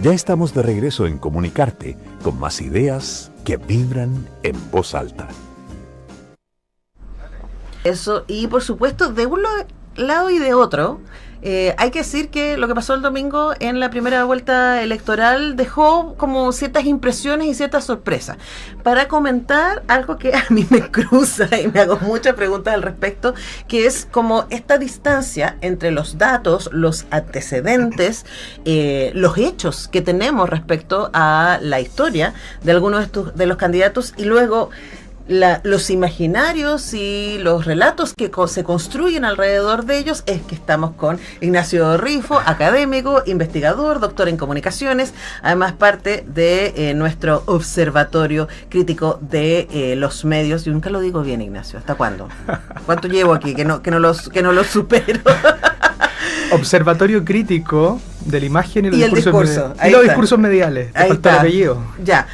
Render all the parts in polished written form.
Ya estamos de regreso en Comunicarte, con más ideas que vibran en voz alta. Eso, y por supuesto, de un lado y de otro, hay que decir que lo que pasó el domingo en la primera vuelta electoral dejó como ciertas impresiones y ciertas sorpresas. Para comentar algo que a mí me cruza y me hago muchas preguntas al respecto, que es como esta distancia entre los datos, los antecedentes, los hechos que tenemos respecto a la historia de algunos de los candidatos y luego los imaginarios y los relatos que se construyen alrededor de ellos. Es que estamos con Ignacio Rifo, académico, investigador, doctor en comunicaciones, además parte de nuestro observatorio crítico de los medios. Yo nunca lo digo bien, Ignacio. ¿Hasta cuándo? ¿Cuánto llevo aquí que no lo supero? Observatorio crítico de la imagen y los discursos discursos mediales. Te falta el apellido. Ya.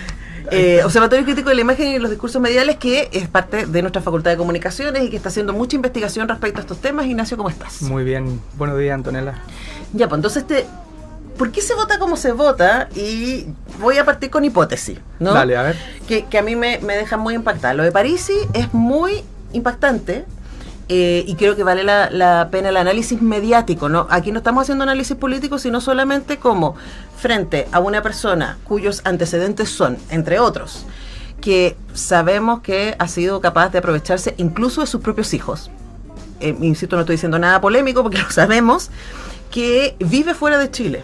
Observatorio Crítico de la Imagen y los Discursos Mediales, que es parte de nuestra Facultad de Comunicaciones y que está haciendo mucha investigación respecto a estos temas. Ignacio, ¿cómo estás? Muy bien. Buenos días, Antonella. Ya, pues entonces, ¿por qué se vota como se vota? Y voy a partir con hipótesis, ¿no? Dale, a ver. Que a mí me deja muy impactada. Lo de Parisi es muy impactante. Y creo que vale la pena el análisis mediático, ¿no? Aquí no estamos haciendo análisis político, sino solamente como frente a una persona cuyos antecedentes son, entre otros, que sabemos que ha sido capaz de aprovecharse incluso de sus propios hijos. Insisto, no estoy diciendo nada polémico porque lo sabemos, que vive fuera de Chile,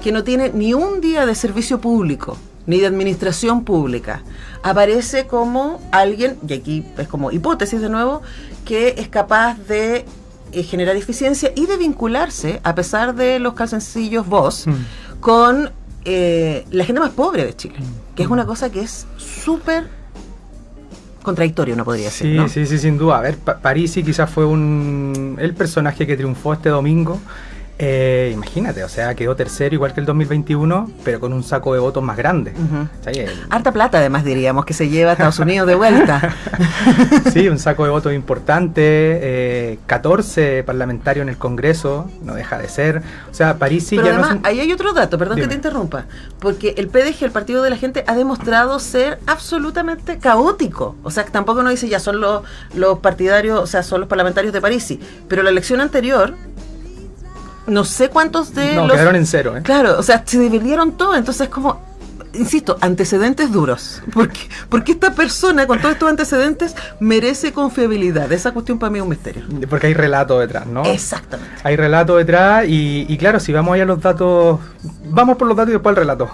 que no tiene ni un día de servicio público, ni de administración pública. Aparece como alguien, y aquí es como hipótesis de nuevo, que es capaz de generar eficiencia y de vincularse, a pesar de los calzoncillos vos, con la gente más pobre de Chile, que es una cosa que es súper contradictorio, uno podría decir, ¿no? Sí, sin duda. A ver, Parisi quizás fue el personaje que triunfó este domingo. Imagínate, o sea, quedó tercero igual que el 2021, pero con un saco de votos más grande. Harta plata, además, diríamos, que se lleva a Estados Unidos de vuelta. Sí, un saco de votos importante, 14 parlamentarios en el Congreso, no deja de ser. O sea, Parisi pero ya además, no es ahí hay otro dato, perdón Dime. que te interrumpa, porque el PDG, el Partido de la Gente, ha demostrado ser absolutamente caótico. O sea, tampoco uno dice ya son los partidarios, o sea, son los parlamentarios de Parisi, pero la elección anterior, no sé cuántos de No, los... quedaron en cero, ¿eh? Claro, o sea, se dividieron todo, entonces como... Insisto, antecedentes duros. Porque esta persona con todos estos antecedentes merece confiabilidad. Esa cuestión para mí es un misterio. Porque hay relato detrás, ¿no? Exactamente. Hay relato detrás y claro, si vamos allá a los datos, vamos por los datos y después al relato.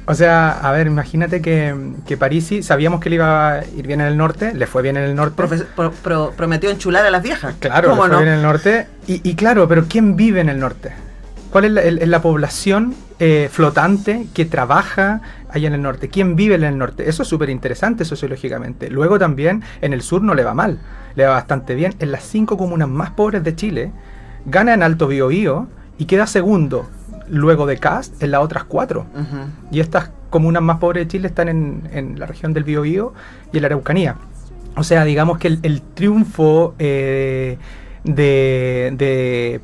O sea, a ver, imagínate que Parisi, sabíamos que le iba a ir bien en el norte, le fue bien en el norte. Prometió enchular a las viejas. Claro, le fue no? bien en el norte. Y claro, pero ¿quién vive en el norte? ¿Cuál es la población flotante que trabaja allá en el norte? ¿Quién vive en el norte? Eso es súper interesante sociológicamente. Luego también en el sur no le va mal, le va bastante bien. En las 5 comunas más pobres de Chile, gana en Alto Biobío y queda segundo, luego de Kast, en las otras 4. Y estas comunas más pobres de Chile están en la región del Biobío y en la Araucanía. O sea, digamos que el triunfo... de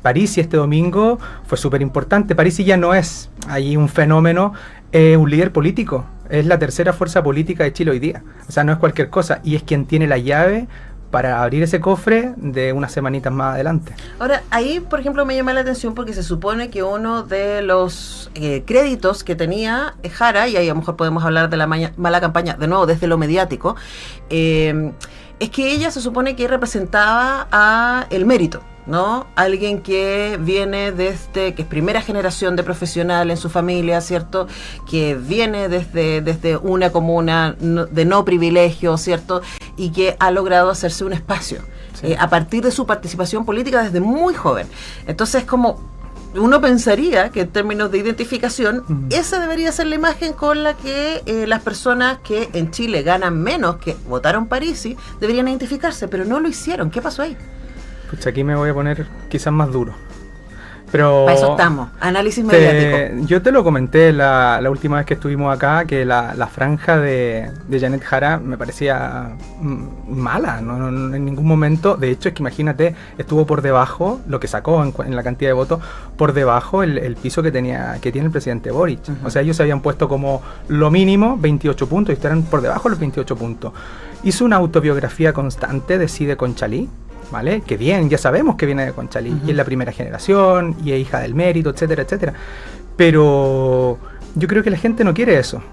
Parisi este domingo fue súper importante. Parisi ya no es ahí un fenómeno, un líder político, es la tercera fuerza política de Chile hoy día, o sea, no es cualquier cosa, y es quien tiene la llave para abrir ese cofre de unas semanitas más adelante. Ahora, ahí, por ejemplo, me llama la atención porque se supone que uno de los créditos que tenía Jara, y ahí a lo mejor podemos hablar de la mala campaña, de nuevo, desde lo mediático, es que ella se supone que representaba a el mérito, ¿no? Alguien que viene que es primera generación de profesional en su familia, ¿cierto? Que viene desde una comuna de no privilegio, ¿cierto? Y que ha logrado hacerse un espacio, sí, a partir de su participación política desde muy joven. Entonces, como uno pensaría que en términos de identificación, esa debería ser la imagen con la que las personas que en Chile ganan menos, que votaron Parisi, deberían identificarse, pero no lo hicieron. ¿Qué pasó ahí? Pues aquí me voy a poner quizás más duro. Pero Para eso estamos, análisis mediático. yo te lo comenté la última vez que estuvimos acá, que la franja de Janet Jara me parecía mala, no, en ningún momento. De hecho, es que imagínate, estuvo por debajo, lo que sacó en la cantidad de votos, por debajo el piso que tiene el presidente Boric. O sea, ellos se habían puesto como lo mínimo 28 puntos y estarán por debajo de los 28 puntos. Hizo una autobiografía constante de sí de Conchalí, ¿vale? Que bien, ya sabemos que viene de Conchalí, y es la primera generación, y es hija del mérito, etcétera, etcétera. Pero yo creo que la gente no quiere eso.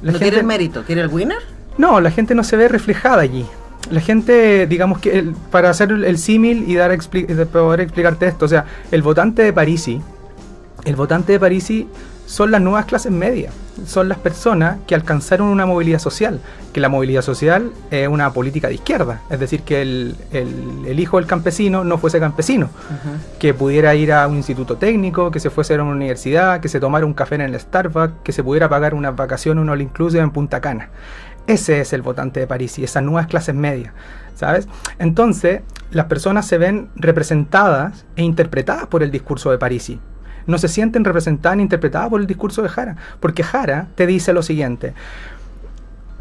¿No quiere el mérito? ¿Quiere el winner? No, la gente no se ve reflejada allí. La gente, digamos que, para hacer el símil y poder explicarte esto, o sea, el votante de Parisi son las nuevas clases medias, son las personas que alcanzaron una movilidad social, que la movilidad social es una política de izquierda, es decir, que el hijo del campesino no fuese campesino, que pudiera ir a un instituto técnico, que se fuese a una universidad, que se tomara un café en el Starbucks, que se pudiera pagar unas vacaciones, un all inclusive en Punta Cana. Ese es el votante de París y esas nuevas clases medias, ¿sabes? Entonces, las personas se ven representadas e interpretadas por el discurso de Parisi. No se sienten representadas ni interpretadas por el discurso de Jara, porque Jara te dice lo siguiente: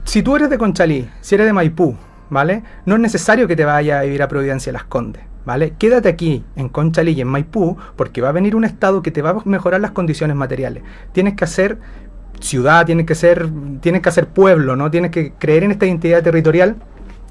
si tú eres de Conchalí, si eres de Maipú, ¿vale? No es necesario que te vayas a vivir a Providencia Las Condes, ¿vale? Quédate aquí en Conchalí y en Maipú, porque va a venir un estado que te va a mejorar las condiciones materiales. Tienes que hacer ciudad, tienes que hacer pueblo, ¿no? Tienes que creer en esta identidad territorial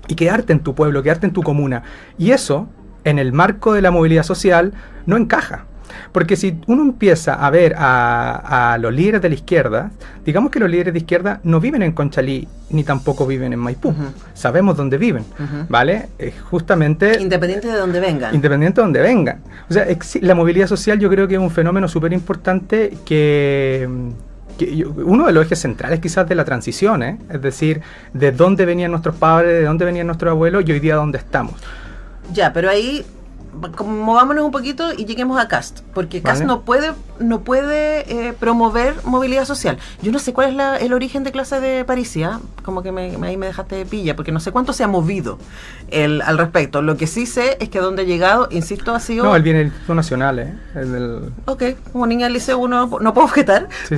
y quedarte en tu pueblo, quedarte en tu comuna. Y eso, en el marco de la movilidad social, no encaja. Porque si uno empieza a ver a los líderes de la izquierda, digamos que los líderes de izquierda no viven en Conchalí ni tampoco viven en Maipú. Sabemos dónde viven, ¿vale? Justamente... Independiente de dónde vengan. Independiente de dónde vengan. O sea, la movilidad social yo creo que es un fenómeno súper importante que uno de los ejes centrales quizás de la transición, es decir, de dónde venían nuestros padres, de dónde venían nuestros abuelos y hoy día dónde estamos. Ya, pero ahí movámonos un poquito y lleguemos a Kast, porque Kast no puede promover movilidad social. Yo no sé cuál es el origen de clase de Parisi, como que ahí me dejaste de pilla, porque no sé cuánto se ha movido al respecto. Lo que sí sé es que donde ha llegado, insisto, ha sido... No, él viene del Instituto Nacional, Ok, como niña del liceo uno no puedo objetar, sí,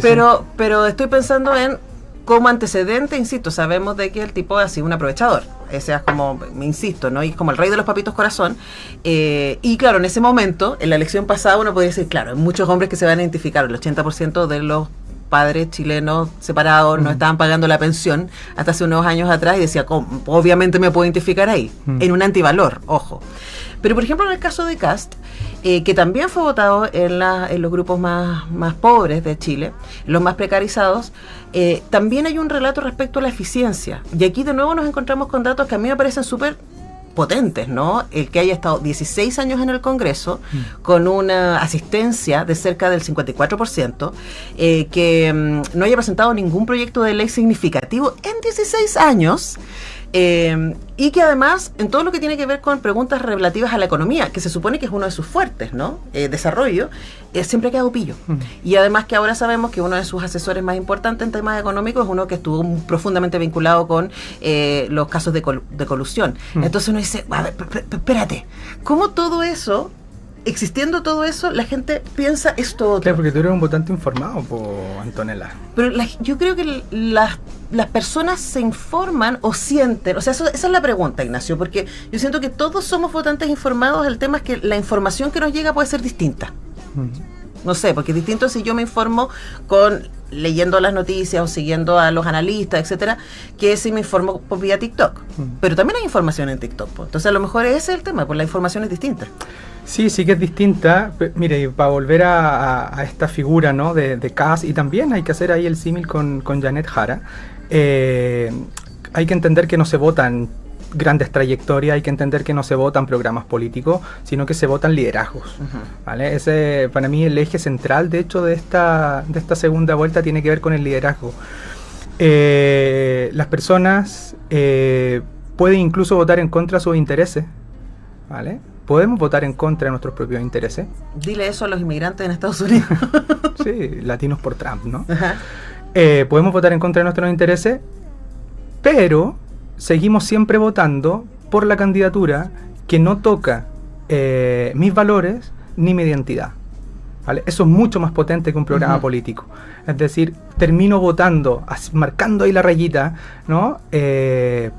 pero estoy pensando en como antecedente, insisto, sabemos de que el tipo ha sido un aprovechador. Ese es como, me insisto, ¿no? Y es como el rey de los papitos corazón. Y claro, en ese momento, en la elección pasada, uno podría decir, claro, hay muchos hombres que se van a identificar, el 80% de los padres chilenos separados no estaban pagando la pensión hasta hace unos años atrás y decía, obviamente me puedo identificar ahí, en un antivalor, ojo. Pero por ejemplo en el caso de Kast, que también fue votado en los grupos más pobres de Chile, los más precarizados, también hay un relato respecto a la eficiencia. Y aquí de nuevo nos encontramos con datos que a mí me parecen súper potentes, ¿no? El que haya estado 16 años en el Congreso con una asistencia de cerca del 54%, que no haya presentado ningún proyecto de ley significativo en 16 años, y que además en todo lo que tiene que ver con preguntas relativas a la economía, que se supone que es uno de sus fuertes, ¿no? Desarrollo, siempre ha quedado pillo. Y además que ahora sabemos que uno de sus asesores más importantes en temas económicos es uno que estuvo profundamente vinculado con los casos de colusión. Entonces uno dice, a ver, espérate, ¿cómo todo eso, existiendo todo eso, la gente piensa esto otro? Claro, porque tú eres un votante informado, Antonella. Pero yo creo que las personas se informan o sienten, o sea, esa es la pregunta, Ignacio, porque yo siento que todos somos votantes informados, el tema es que la información que nos llega puede ser distinta. No sé, porque es distinto si yo me informo leyendo las noticias o siguiendo a los analistas, etcétera, que si me informo por vía TikTok. Pero también hay información en TikTok, pues. Entonces a lo mejor ese es el tema, pues la información es distinta. Sí que es distinta. Mire, para volver a esta figura, ¿no? de Kast, y también hay que hacer ahí el símil con Janet Jara. Hay que entender que no se votan grandes trayectorias, hay que entender que no se votan programas políticos, sino que se votan liderazgos, ¿vale? Ese, para mí, el eje central, de hecho, de esta segunda vuelta tiene que ver con el liderazgo. Las personas pueden incluso votar en contra de sus intereses, ¿vale? Podemos votar en contra de nuestros propios intereses. Dile eso a los inmigrantes en Estados Unidos. Sí, latinos por Trump, ¿no? Podemos votar en contra de nuestros intereses, pero seguimos siempre votando por la candidatura que no toca mis valores ni mi identidad. ¿vale? Eso es mucho más potente que un programa político. Es decir, termino votando, marcando ahí la rayita, ¿no?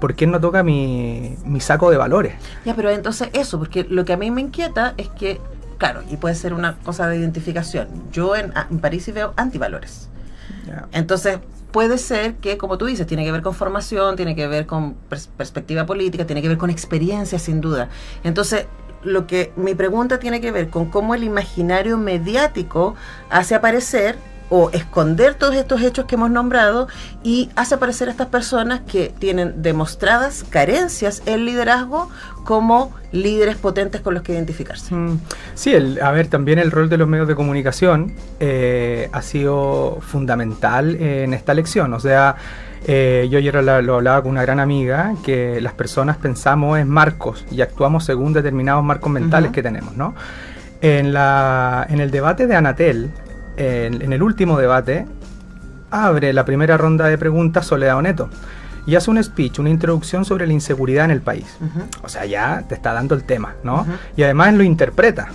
¿Por qué no toca mi saco de valores? Ya, pero entonces eso, porque lo que a mí me inquieta es que, claro, y puede ser una cosa de identificación, yo en París veo antivalores. Yeah. Entonces, puede ser que, como tú dices, tiene que ver con formación, tiene que ver con perspectiva política, tiene que ver con experiencia, sin duda. Entonces, mi pregunta tiene que ver con cómo el imaginario mediático hace aparecer o esconder todos estos hechos que hemos nombrado y hace aparecer a estas personas que tienen demostradas carencias en liderazgo como líderes potentes con los que identificarse. Sí, también el rol de los medios de comunicación ha sido fundamental en esta elección. O sea, yo ayer lo hablaba con una gran amiga, que las personas pensamos en marcos y actuamos según determinados marcos mentales que tenemos, ¿no? En el debate de Anatel, en el último debate, abre la primera ronda de preguntas Soledad Oneto y hace un speech, una introducción sobre la inseguridad en el país. O sea, ya te está dando el tema, ¿no? Y además lo interpreta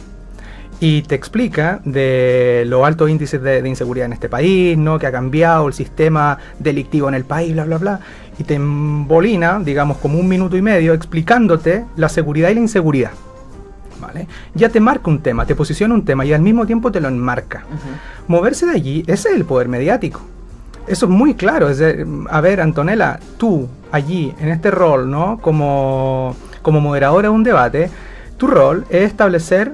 y te explica de los altos índices de inseguridad en este país, ¿no? Que ha cambiado el sistema delictivo en el país, bla, bla, bla. Y te embolina, digamos, como 1 minuto y medio explicándote la seguridad y la inseguridad. ¿Vale? Ya te marca un tema, te posiciona un tema y al mismo tiempo te lo enmarca. Moverse de allí, ese es el poder mediático. Eso es muy claro. A ver, Antonella, tú allí, en este rol, ¿no? Como moderadora de un debate, tu rol es establecer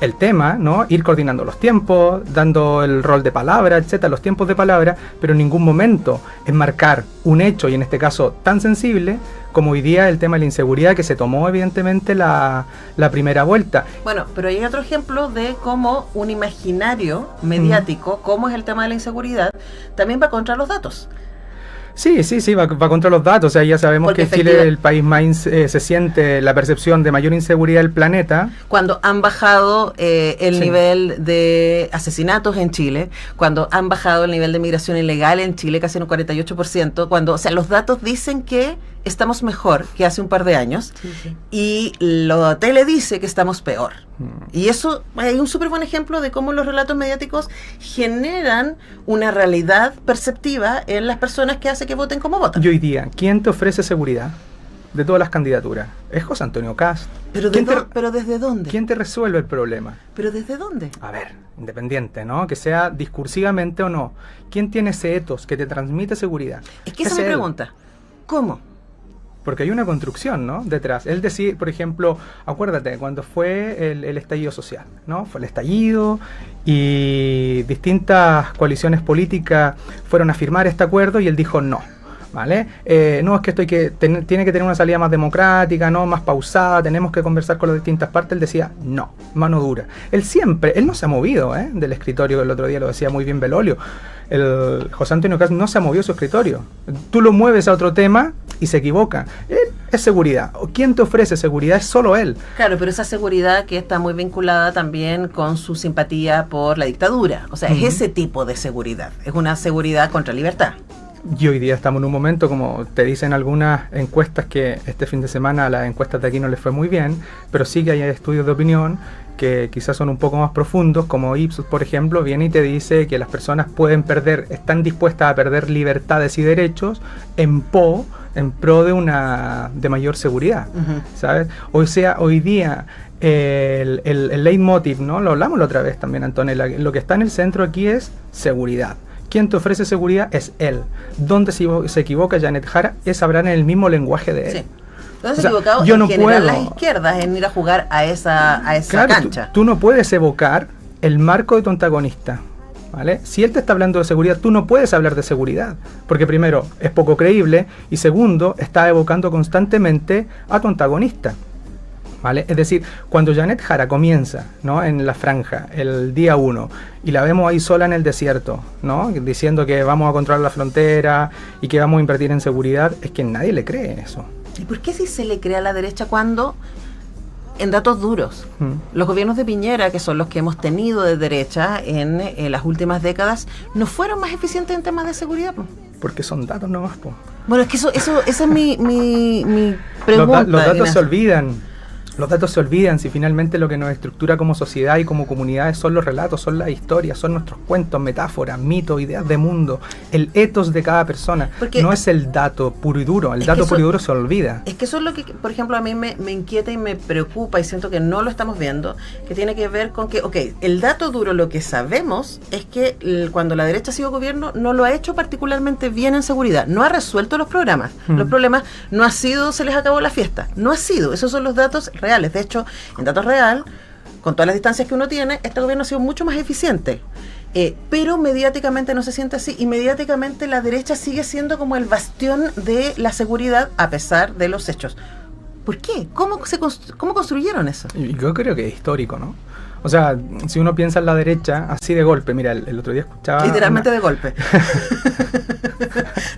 el tema, ¿no? Ir coordinando los tiempos, dando el rol de palabra, etcétera, los tiempos de palabra, pero en ningún momento enmarcar un hecho, y en este caso tan sensible, como hoy día el tema de la inseguridad, que se tomó evidentemente la primera vuelta. Bueno, pero hay otro ejemplo de cómo un imaginario mediático, como es el tema de la inseguridad, también va contra los datos. Sí, va contra los datos. O sea, ya sabemos porque que Chile es el país más se siente la percepción de mayor inseguridad del planeta. Cuando han bajado el nivel de asesinatos en Chile, cuando han bajado el nivel de migración ilegal en Chile casi en un 48%, o sea, los datos dicen que estamos mejor que hace un par de años y la tele dice que estamos peor. Y eso hay un súper buen ejemplo de cómo los relatos mediáticos generan una realidad perceptiva en las personas que hace que voten como votan. Y hoy día, ¿quién te ofrece seguridad de todas las candidaturas? Es José Antonio Cast. ¿Pero desde dónde? ¿Quién te resuelve el problema? ¿Pero desde dónde? A ver, independiente, ¿no? Que sea discursivamente o no. ¿Quién tiene ese ethos que te transmite seguridad? Es que esa es mi pregunta. ¿Cómo? Porque hay una construcción, ¿no? Detrás. Él decía, por ejemplo, acuérdate, cuando fue el estallido social, ¿no? Fue el estallido y distintas coaliciones políticas fueron a firmar este acuerdo y él dijo no, ¿vale? No, es que esto tiene que tener una salida más democrática, ¿no? Más pausada, tenemos que conversar con las distintas partes. Él decía no, mano dura. Él no se ha movido, del escritorio, el otro día lo decía muy bien Belolio. El José Antonio Cast no se ha movido su escritorio. Tú lo mueves a otro tema y se equivoca. Él es seguridad. ¿Quién te ofrece seguridad? Es solo él. Claro, pero esa seguridad que está muy vinculada también con su simpatía por la dictadura. O sea, es ese tipo de seguridad. Es una seguridad contra libertad. Y hoy día estamos en un momento, como te dicen algunas encuestas, que este fin de semana a las encuestas de aquí no les fue muy bien, pero sí que hay estudios de opinión que quizás son un poco más profundos, como Ipsos, por ejemplo, viene y te dice que las personas están dispuestas a perder libertades y derechos en pro de mayor seguridad, ¿sabes? O sea, hoy día el leitmotiv, ¿no? Lo hablamos la otra vez también, Antonella, lo que está en el centro aquí es seguridad. Quien te ofrece seguridad es él. Donde se equivoca Janet Jara es hablar en el mismo lenguaje de él. Sí. Entonces, equivocado en general las izquierdas en ir a jugar a esa cancha. Tú no puedes evocar el marco de tu antagonista, ¿vale? Si él te está hablando de seguridad, tú no puedes hablar de seguridad, porque primero, es poco creíble, y segundo, está evocando constantemente a tu antagonista, ¿vale? Es decir, cuando Janet Jara comienza, ¿no? En la franja, el día 1, y la vemos ahí sola en el desierto, ¿no? Diciendo que vamos a controlar la frontera y que vamos a invertir en seguridad, es que nadie le cree eso. ¿Y por qué si se le cree a la derecha cuando, en datos duros, los gobiernos de Piñera, que son los que hemos tenido de derecha en las últimas décadas, no fueron más eficientes en temas de seguridad? Porque son datos nomás, po. Bueno, es que esa es mi pregunta. Los datos se olvidan. Los datos se olvidan si finalmente lo que nos estructura como sociedad y como comunidades son los relatos, son las historias, son nuestros cuentos, metáforas, mitos, ideas de mundo, el ethos de cada persona. Porque no es el dato puro y duro, el dato puro y duro se olvida. Es que eso es lo que, por ejemplo, a mí me inquieta y me preocupa y siento que no lo estamos viendo, que tiene que ver con que, el dato duro, lo que sabemos es que cuando la derecha ha sido gobierno no lo ha hecho particularmente bien en seguridad, no ha resuelto los problemas, no ha sido, se les acabó la fiesta, no ha sido, esos son los datos reales. De hecho, en datos real, con todas las distancias que uno tiene, este gobierno ha sido mucho más eficiente. Pero mediáticamente no se siente así, y mediáticamente la derecha sigue siendo como el bastión de la seguridad a pesar de los hechos. ¿Por qué? ¿Cómo construyeron eso? Yo creo que es histórico, ¿no? O sea, si uno piensa en la derecha, así de golpe, mira, el otro día escuchaba... Literalmente de golpe.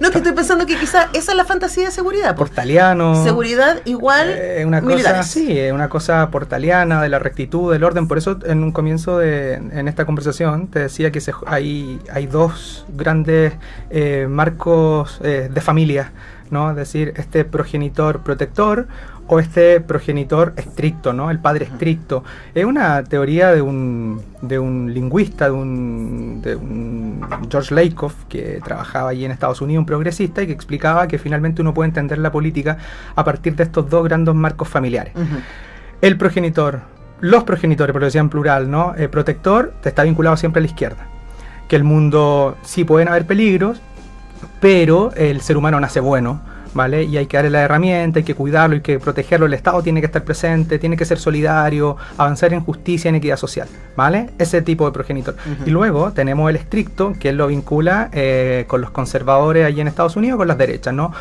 No, que estoy pensando que quizá esa es la fantasía de seguridad. Portaliano. Seguridad igual una militares. Cosa, sí, una cosa portaliana, de la rectitud, del orden. Por eso en un comienzo en esta conversación te decía que hay dos grandes marcos de familia, ¿no? Es decir, este progenitor protector o este progenitor estricto, ¿no? El padre estricto. Es una teoría de un lingüista, de un George Lakoff, que trabajaba allí en Estados Unidos, un progresista, y que explicaba que finalmente uno puede entender la política a partir de estos dos grandes marcos familiares. El progenitor, los progenitores, pero decía en plural, ¿no? El protector te está vinculado siempre a la izquierda. Que el mundo, sí pueden haber peligros, pero el ser humano nace bueno, ¿vale? Y hay que darle la herramienta, hay que cuidarlo, hay que protegerlo, el Estado tiene que estar presente, tiene que ser solidario, avanzar en justicia, en equidad social, ¿vale? Ese tipo de progenitor. Y luego tenemos el estricto, que él lo vincula con los conservadores allí en Estados Unidos, con las derechas, ¿no?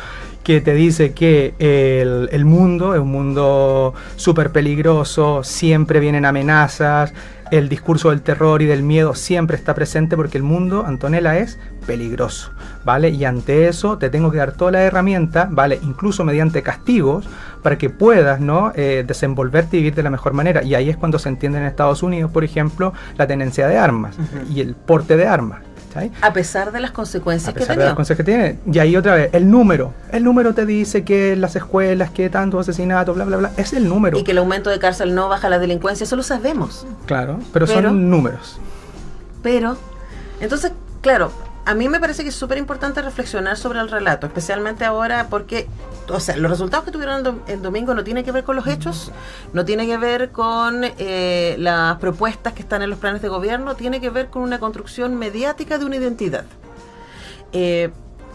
Que te dice que el mundo es un mundo súper peligroso, siempre vienen amenazas, el discurso del terror y del miedo siempre está presente porque el mundo, Antonella, es peligroso, ¿vale? Y ante eso te tengo que dar toda la herramienta, ¿vale? Incluso mediante castigos, para que puedas, ¿no? Desenvolverte y vivir de la mejor manera. Y ahí es cuando se entiende en Estados Unidos, por ejemplo, la tenencia de armas y el porte de armas. ¿Sí? A pesar de las consecuencias que tiene. A pesar de las consecuencias que tiene. Y ahí otra vez, el número te dice que las escuelas, que tantos asesinatos, bla, bla, bla, es el número. Y que el aumento de cárcel no baja la delincuencia, eso lo sabemos. Claro, pero son números. Pero, entonces, claro, a mí me parece que es súper importante reflexionar sobre el relato, especialmente ahora porque, o sea, los resultados que tuvieron el domingo no tienen que ver con los hechos, no tiene que ver con las propuestas que están en los planes de gobierno, tiene que ver con una construcción mediática de una identidad.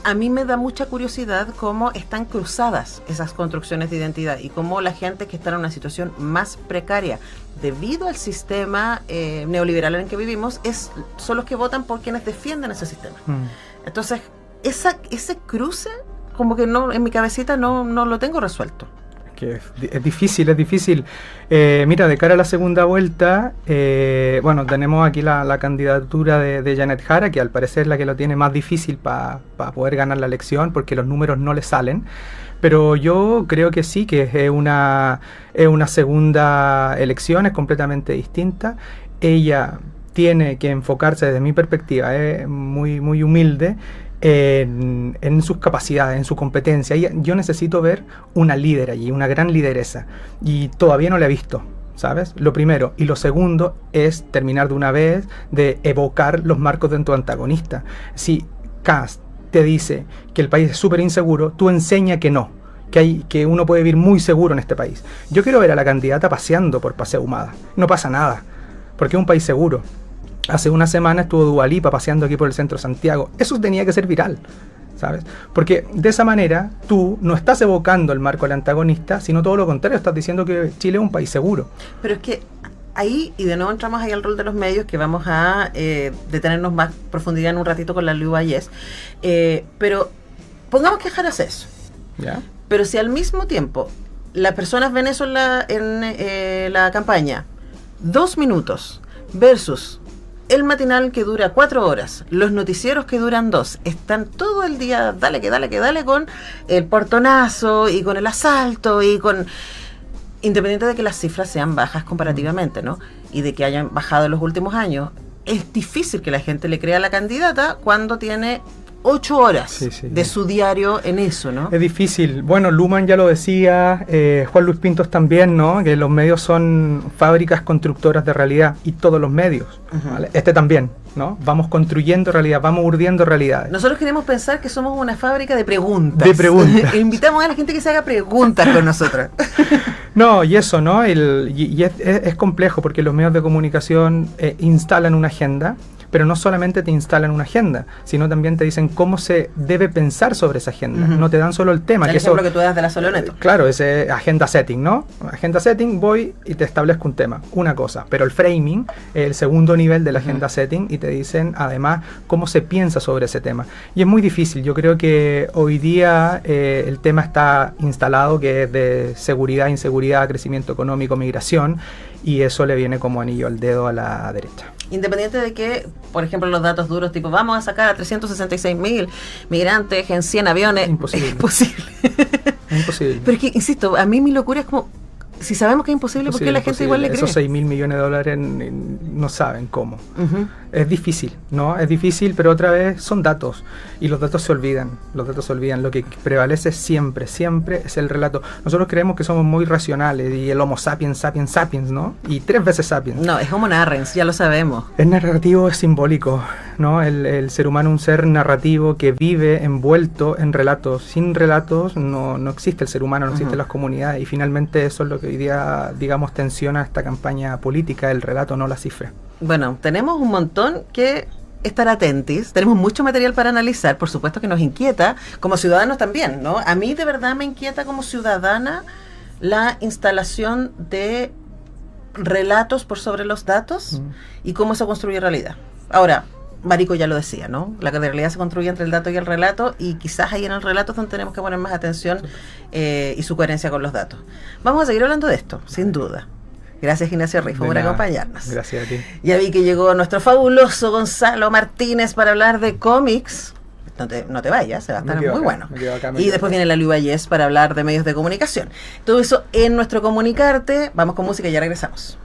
A mí me da mucha curiosidad cómo están cruzadas esas construcciones de identidad y cómo la gente que está en una situación más precaria debido al sistema neoliberal en el que vivimos son los que votan por quienes defienden ese sistema. Entonces, ese cruce, como que no, en mi cabecita no lo tengo resuelto. Que es difícil. Mira, de cara a la segunda vuelta, bueno, tenemos aquí la candidatura de Janet Jara, que al parecer es la que lo tiene más difícil para poder ganar la elección, porque los números no le salen. Pero yo creo que sí, que es una segunda elección, es completamente distinta. Ella tiene que enfocarse, desde mi perspectiva, muy, muy humilde, en sus capacidades, en su competencia. Yo necesito ver una líder allí, una gran lideresa, y todavía no la he visto, ¿sabes? Lo primero. Y lo segundo es terminar de una vez de evocar los marcos de tu antagonista. Si Kast te dice que el país es súper inseguro, tú enseña que no, que uno puede vivir muy seguro en este país. Yo quiero ver a la candidata paseando por Paseo Ahumada. No pasa nada, porque es un país seguro. Hace una semana estuvo Dua Lipa paseando aquí por el centro de Santiago. Eso tenía que ser viral, ¿sabes? Porque de esa manera tú no estás evocando el marco del antagonista, sino todo lo contrario, estás diciendo que Chile es un país seguro. Pero es que ahí, y de nuevo entramos ahí al rol de los medios, que vamos a detenernos más profundidad en un ratito con la Liu Vallés, pero pongamos que Jara hace eso. ¿Ya? Pero si al mismo tiempo las personas ven eso en la campaña, 2 minutos versus el matinal que dura 4 horas, los noticieros que duran 2, están todo el día, dale con el portonazo y con el asalto y con... Independiente de que las cifras sean bajas comparativamente, ¿no? Y de que hayan bajado en los últimos años, es difícil que la gente le crea a la candidata cuando tiene 8 horas Sí, sí, de sí. su diario en eso, ¿no? Es difícil. Bueno, Luhmann ya lo decía, Juan Luis Pintos también, ¿no? Que los medios son fábricas constructoras de realidad, y todos los medios, Ujú. ¿vale? Este también, ¿no? Vamos construyendo realidad, vamos urdiendo realidades. Nosotros queremos pensar que somos una fábrica de preguntas. De preguntas. Invitamos a la gente que se haga preguntas con nosotros. No, y eso, ¿no? Y es complejo porque los medios de comunicación instalan una agenda, pero no solamente te instalan una agenda, sino también te dicen cómo se debe pensar sobre esa agenda. Ujú. No te dan solo el tema. El que ejemplo eso, que tú das de la Soloneto. Claro, ese agenda setting, ¿no? Agenda setting, voy y te establezco un tema, una cosa. Pero el framing, el segundo nivel de la agenda setting, y te dicen además cómo se piensa sobre ese tema. Y es muy difícil. Yo creo que hoy día el tema está instalado, que es de seguridad, inseguridad, crecimiento económico, migración, y eso le viene como anillo al dedo a la derecha. Independiente de que, por ejemplo, los datos duros, tipo, vamos a sacar a 366.000 migrantes en 100 aviones. Imposible. Es imposible. Es imposible. Pero es que, insisto, a mí mi locura es como, si sabemos que es imposible, ¿por qué la gente igual le cree? Esos 6.000 millones de dólares no saben cómo. Ujú. Es difícil, ¿no? Es difícil, pero otra vez son datos. Y los datos se olvidan. Los datos se olvidan. Lo que prevalece siempre, siempre es el relato. Nosotros creemos que somos muy racionales. Y el Homo sapiens, sapiens, sapiens, ¿no? Y 3 veces sapiens. No, es Homo narrens, ya lo sabemos. Es narrativo, es simbólico, ¿no? El ser humano es un ser narrativo que vive envuelto en relatos. Sin relatos no existe el ser humano, no existen las comunidades. Y finalmente eso es lo que hoy día, digamos, tensiona esta campaña política, el relato, no la cifra. Bueno, tenemos un montón que estar atentis, tenemos mucho material para analizar, por supuesto que nos inquieta, como ciudadanos también, ¿no? A mí de verdad me inquieta como ciudadana la instalación de relatos por sobre los datos y cómo se construye realidad. Ahora, Marico ya lo decía, ¿no? La realidad se construye entre el dato y el relato, y quizás ahí en el relato es donde tenemos que poner más atención y su coherencia con los datos. Vamos a seguir hablando de esto, sin duda. Gracias, Ignacio Rifo, por acompañarnos. Gracias a ti. Ya vi que llegó nuestro fabuloso Gonzalo Martínez para hablar de cómics. No te vayas, se va a estar muy bueno. Y después viene la Luis Vallés para hablar de medios de comunicación. Todo eso en nuestro Comunicarte. Vamos con música y ya regresamos.